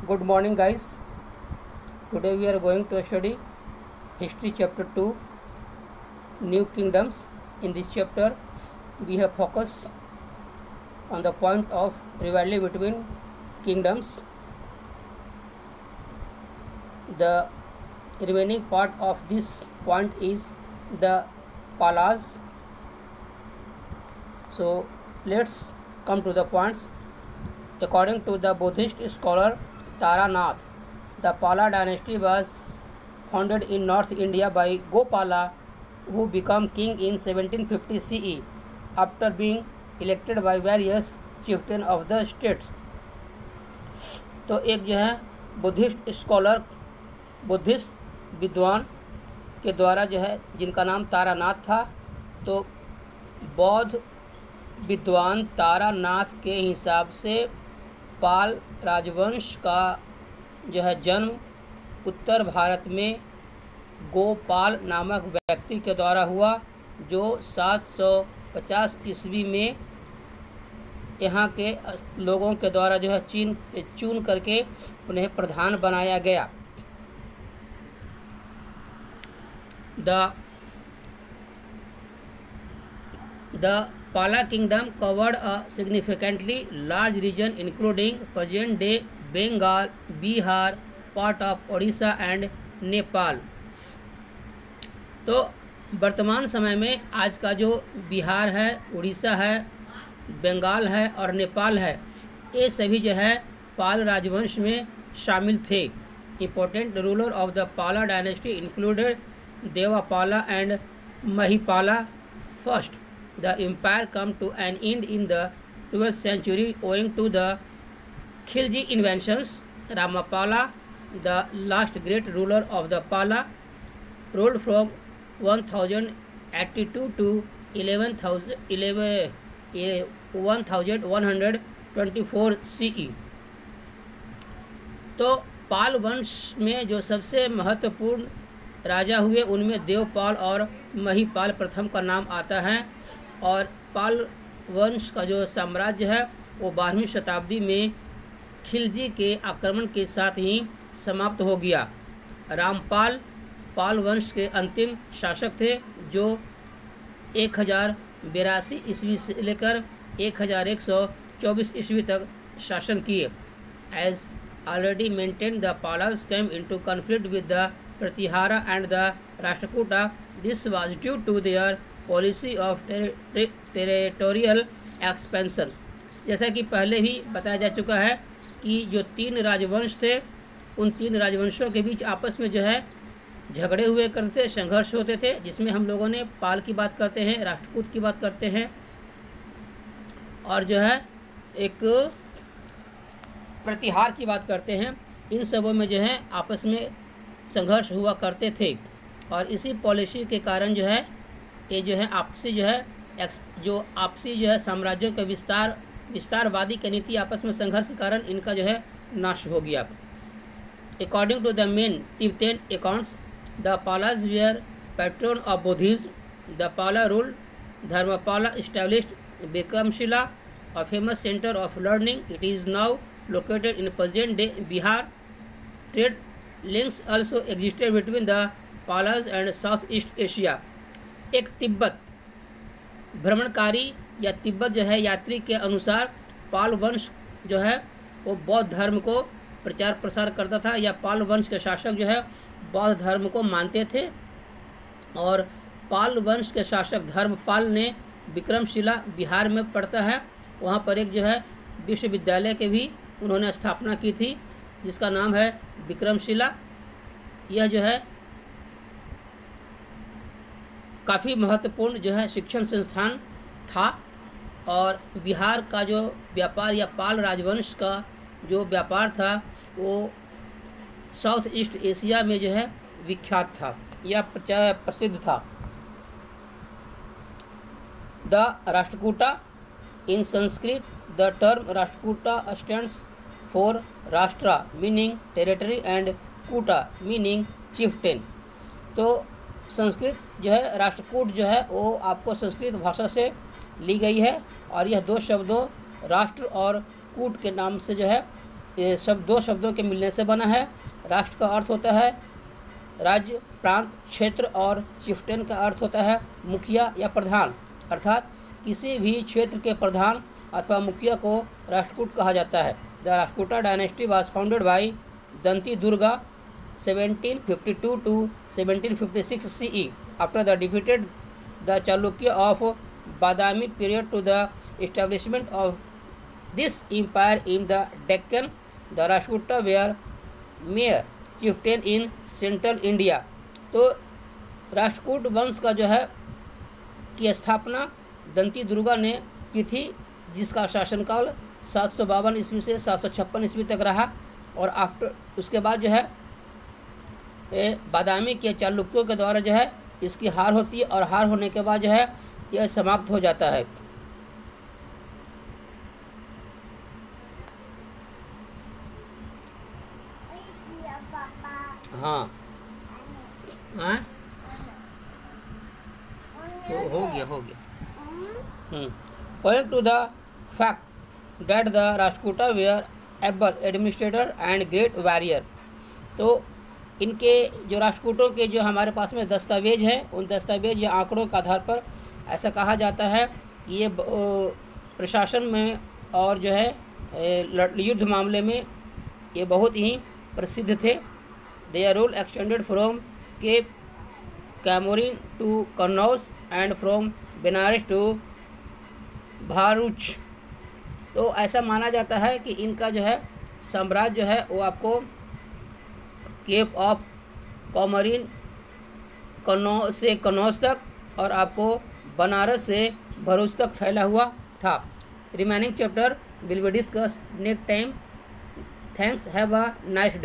Good morning, guys. Today we are going to study History Chapter 2, New Kingdoms. In this chapter, we have focused on the point of rivalry between kingdoms. The remaining part of this point is the Palas. So let's come to the points. According to the Buddhist scholar Taranath, the Pala dynasty was founded in North India by Gopala, who became king in 1750 CE after being elected by various chieftains of the states. तो एक जो है Buddhist scholar, Buddhist विद्वान के द्वारा जो है जिनका नाम तारानाथ था, तो बौद्ध विद्वान तारानाथ के हिसाब से पाल राजवंश का जो है जन्म उत्तर भारत में गोपाल नामक व्यक्ति के द्वारा हुआ, जो 750 ईस्वी में यहाँ के लोगों के द्वारा जो है चुन करके उन्हें प्रधान बनाया गया। The Pala kingdom covered a significantly large region including present-day Bengal, Bihar, part of Odisha and Nepal. तो वर्तमान समय में आज का जो बिहार है, उड़ीसा है, बंगाल है और नेपाल है, ये सभी जो है पाल राजवंश में शामिल थे। Important ruler of the Pala dynasty included Devapala and Mahipala first. The empire came to an end in the 12th century owing to the Khilji inventions. Ramapala, the last great ruler of the Pala, ruled from 1082 to 1124 CE। तो पाल वंश में जो सबसे महत्वपूर्ण राजा हुए उनमें देवपाल और महिपाल प्रथम का नाम आता है, और पाल वंश का जो साम्राज्य है वो 12वीं शताब्दी में खिलजी के आक्रमण के साथ ही समाप्त हो गया। रामपाल पाल वंश के अंतिम शासक थे, जो 1082 ईस्वी से लेकर 1124 ईस्वी तक शासन किए। As already mentioned the Palas came into conflict with the Pratihara and the Rashtrakuta. This was due to their policy of territorial expansion. जैसा कि पहले भी बताया जा चुका है कि जो तीन राजवंश थे, उन तीन राजवंशों के बीच आपस में जो है झगड़े हुए करते थे, संघर्ष होते थे, जिसमें हम लोगों ने पाल की बात करते हैं, राष्ट्रकूट की बात करते हैं, और जो है एक प्रतिहार की बात करते हैं। इन सबों में जो है आपस में संघर्ष हुआ करते थे, और इसी पॉलिसी के कारण जो है ये जो है आपसी जो है साम्राज्यों का विस्तारवादी की नीति, आपस में संघर्ष के कारण इनका जो है नाश हो गया। According to the main Tibetan accounts, the Palas were patron of Buddhism. The Pala rule Dharmapala established Vikramashila, a famous centre of learning. It is now located in present day Bihar. Trade links also existed between the Palas and south east Asia. एक Tibet भ्रमणकारी या तिब्बत जो है यात्री के अनुसार पाल वंश जो है वो बौद्ध धर्म को प्रचार प्रसार करता था, या पाल वंश के शासक जो है बौद्ध धर्म को मानते थे। और पाल वंश के शासक धर्मपाल ने विक्रमशिला बिहार में पड़ता है, वहाँ पर एक जो है विश्वविद्यालय के भी उन्होंने स्थापना की थी, जिसका नाम है विक्रमशिला। यह जो है काफ़ी महत्वपूर्ण जो है शिक्षण संस्थान था, और बिहार का जो व्यापार या पाल राजवंश का जो व्यापार था वो साउथ ईस्ट एशिया में जो है विख्यात था या प्रसिद्ध था। The Rashtrakuta in Sanskrit, the term Rashtrakuta stands for Rashtra meaning territory and Kuta meaning chieftain. तो संस्कृत जो है राष्ट्रकूट जो है वो आपको संस्कृत भाषा से ली गई है, और यह दो शब्दों राष्ट्र और कूट के नाम से जो है ये सब दो शब्दों के मिलने से बना है। राष्ट्र का अर्थ होता है राज्य, प्रांत, क्षेत्र और चिफ्टेन का अर्थ होता है मुखिया या प्रधान, अर्थात किसी भी क्षेत्र के प्रधान अथवा मुखिया को राष्ट्रकूट कहा जाता है। The Rashtrakuta dynasty was founded by Danti Durga 1752 to 1756 CE after the defeated the Chalukya of Badami period to the establishment of this empire in the Deccan. The Rashtrakuta were mere chieftain in central India. तो राष्ट्रकूट वंश का जो है की स्थापना दंती दुर्गा ने की थी, जिसका शासनकाल 752 ईस्वी से 756 ईस्वी तक रहा। और आफ्टर उसके बाद जो है बादामी के चालुक्यों के द्वारा जो है इसकी हार होती है, और हार होने के बाद जो है यह समाप्त हो जाता है। हाँ हाँ हो गया। Owing to the fact that the Rashtrakuta were able administrator and great warrior, तो इनके जो राष्ट्रकूटों के जो हमारे पास में दस्तावेज है, उन दस्तावेज या आंकड़ों के आधार पर ऐसा कहा जाता है कि ये प्रशासन में और जो है युद्ध मामले में ये बहुत ही प्रसिद्ध थे। Their rule extended from Cape Comorin to Kannauj and from Banaras to Bharuch. तो ऐसा माना जाता है कि इनका जो है साम्राज्य जो है वो आपको केप ऑफ कॉमरिन से कन्नौज तक और आपको बनारस से भरूच तक फैला हुआ था। Remaining chapter will be discuss next time. Thanks, have a nice day.